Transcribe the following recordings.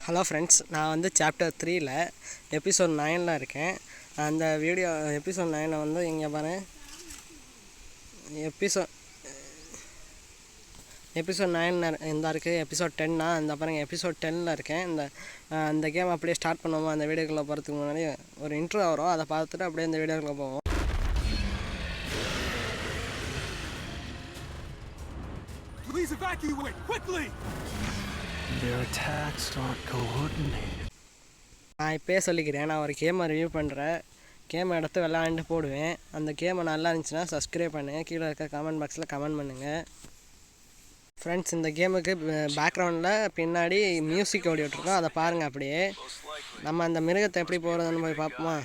Hello friends, நான் வந்து chapter 3ல் episode 9ல் இருக்கேன். அந்த வீடியோ எபிசோட் 9ல் வந்து இங்கே பாருங்கள், எபிசோட் 9 இந்த இருக்குது. எபிசோட் 10 இந்த பாருங்கள், எபிசோட் 10ல் இருக்கேன். அந்த கேம் அப்படியே ஸ்டார்ட் பண்ணுவோம். அந்த வீடியோக்குள்ளே போகிறதுக்கு முன்னாடி ஒரு இன்ட்ரோ வரும், அதை பார்த்துட்டு அப்படியே இந்த வீடியோக்குள்ளே போவோம். Please evacuate quickly. Their attacks aren't coordinated. நான் இப்போயே சொல்லிக்கிறேன், நான் ஒரு கேமை ரிவ்யூ பண்ணுறேன். கேமை எடுத்து விளாண்டு போடுவேன். அந்த கேமை நல்லா இருந்துச்சுன்னா சப்ஸ்கிரைப் பண்ணுங்கள். கீழே இருக்க கமெண்ட் பாக்ஸில் கமெண்ட் பண்ணுங்கள். ஃப்ரெண்ட்ஸ், இந்த கேமுக்கு பேக்ரவுண்டில் பின்னாடி மியூசிக் ஓடிட்டுருக்கோம், அதை பாருங்கள். அப்படியே நம்ம அந்த மிருகத்தை எப்படி போகிறதுன்னு போய் பார்ப்போமா?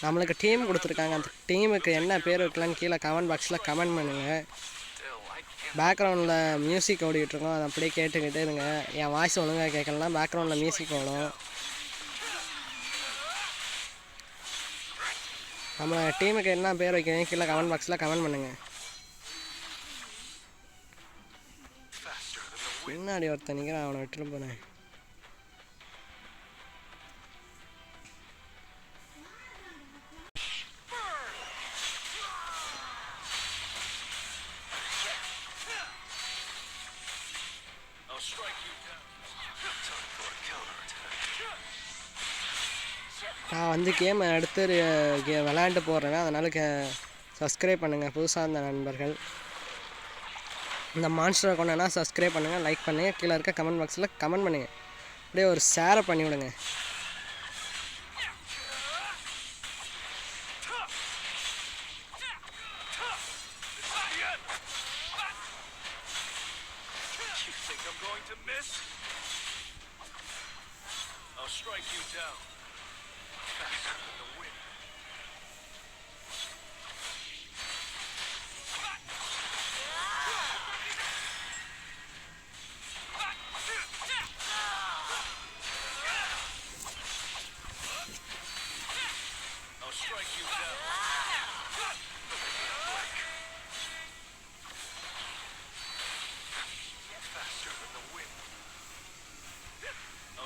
நம்மளுக்கு டீம் கொடுத்துருக்காங்க. அந்த டீமுக்கு என்ன பேர் வைக்கலான்னு கீழே கமெண்ட் பாக்ஸில் கமெண்ட் பண்ணுங்கள். பேக்ரவுண்டில் மியூசிக் ஓடிட்டுருக்கோம், அதை அப்படியே கேட்டுக்கிட்டு இருங்க. என் வாய்ஸ் ஒழுங்காக கேட்கலன்னா பேக்ரவுண்டில் மியூசிக் ஓடும். நம்ம டீமுக்கு என்ன பேர் வைக்கிறீங்க கீழே கமெண்ட் பாக்ஸில் கமெண்ட் பண்ணுங்கள். பின்னாடி ஒருத்தன் நிற்கிறேன், அவனை விட்டுட்டு போனேன். நான் வந்து கேமை எடுத்து விளையாண்டு போடுறேன், அதனால் சப்ஸ்கிரைப் பண்ணுங்கள். புதுசாக இருந்த நண்பர்கள் இந்த மான்ஸ்டரை கொண்டனா சப்ஸ்கிரைப் பண்ணுங்கள், லைக் பண்ணுங்கள், கீழே இருக்க கமெண்ட் பாக்ஸில் கமெண்ட் பண்ணுங்கள். அப்படியே ஒரு ஷேரை பண்ணிவிடுங்க.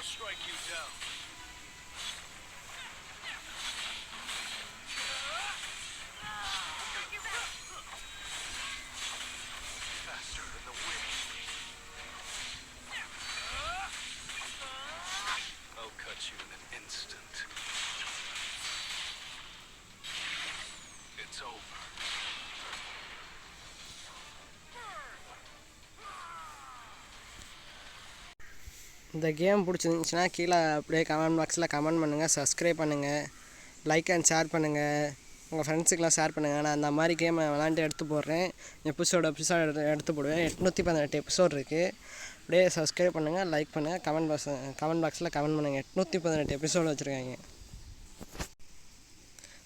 Strike you down. Faster than the wind. I'll cut you in an instant. It's over. இந்த கேம் பிடிச்சிருந்துச்சின்னா கீழே அப்படியே கமெண்ட் பாக்ஸில் கமெண்ட் பண்ணுங்கள், சப்ஸ்கிரைப் பண்ணுங்கள், லைக் அண்ட் ஷேர் பண்ணுங்கள், உங்கள் ஃப்ரெண்ட்ஸுக்கெலாம் ஷேர் பண்ணுங்கள். நான் அந்த மாதிரி கேமை விளாண்டு எடுத்து போடுறேன். எபிசோடு எடுத்து போடுவேன். 818 எபிசோடு இருக்குது. அப்படியே சப்ஸ்கிரைப் பண்ணுங்கள், லைக் பண்ணுங்கள், கமெண்ட் பாக்ஸில் கமெண்ட் பண்ணுங்கள். 818 எபிசோடு வச்சுருக்காங்க.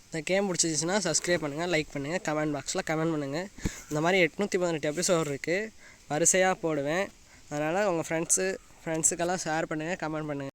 இந்த கேம் பிடிச்சிருந்துச்சின்னா சப்ஸ்கிரைப் பண்ணுங்கள், லைக் பண்ணுங்கள், கமெண்ட் பாக்ஸில் கமெண்ட் பண்ணுங்கள். இந்த மாதிரி 818 எபிசோடு இருக்குது, வரிசையாக போடுவேன். அதனால் உங்கள் ஃப்ரெண்ட்ஸுக்கெல்லாம் ஷேர் பண்ணுங்கள், கமெண்ட் பண்ணுங்கள்.